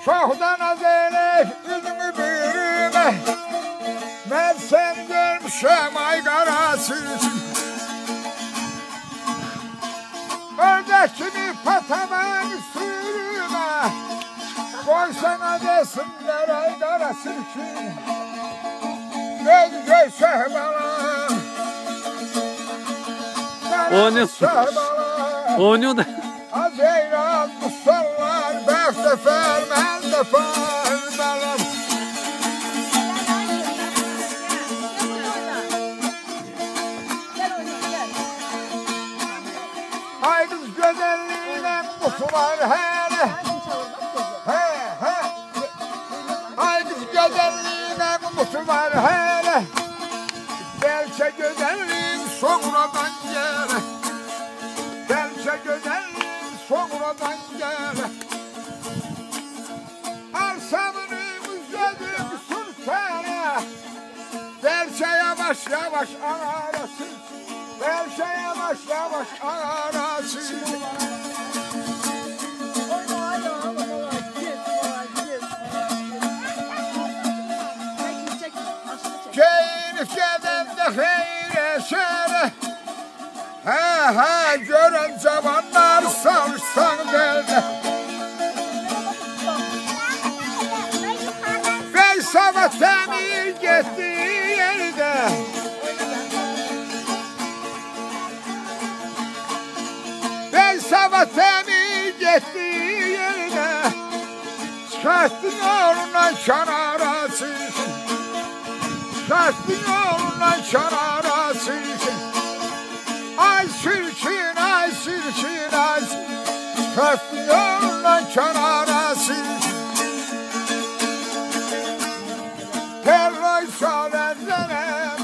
Çoxdan az elək üzümü büyürümə. Mən səni görmüşəm ay qarası. Ördək kimi patamın sürümə. Qoy sana desinlər ay qarası ki. Göz göz səhbalar. Oynuyor da. Azeyran musallar, bəxtəfər, məldəfər, məlim. Ay qız gözəlliyinə qutular hələ. Ay qız gözəlliyinə qutular hələ. Bəlkə gözəlliyin sonradan gələ. Bəlkə gözəlliyin sonradan gələ. Arsamınım üzədim sürtənə. Bəlkə yavaş yavaş arasın. Bəlkə yavaş yavaş arasın. Geyinib gedəndə xeyr eşərə. Görən cavanlar sarışsan beldə. Bey sabah təmir getdi yerdə. Bey sabah təmir getdi yerdə. Çıxartdın yolundan kənara çıxın. Çıxartdın yolundan kənara çıxın. Ay sürçün, ay sürçün, ay sürçün. Çıxartdın yolundan kənara çıxın. Terroy sol əzlərəm.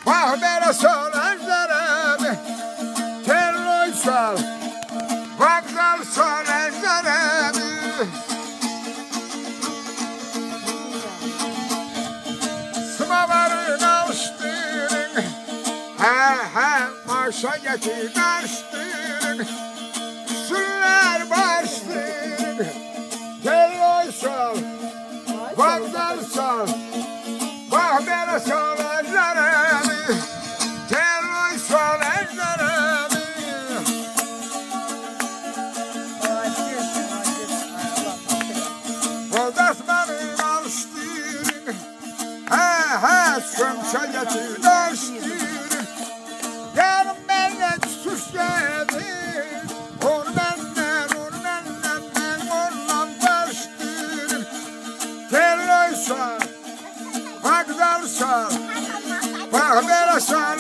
Bax belə sol əzlərəm. Terroy sol. Vaqdal sol əzlərəm. Sımavarın alışdırın. Marşa getirmiştin. Süller baştın. Terroy sol. Vaqdal sol. Bax belə sol əzlərəm. Terroy sol əzlərəm. Qoldas mənim alışdırın. Sömşə getirmiştin. Yarın məndən sus gəldin. Onu məndən, mən ondan başdırım. Terroy sol. Vaqdal sol. Bax belə sol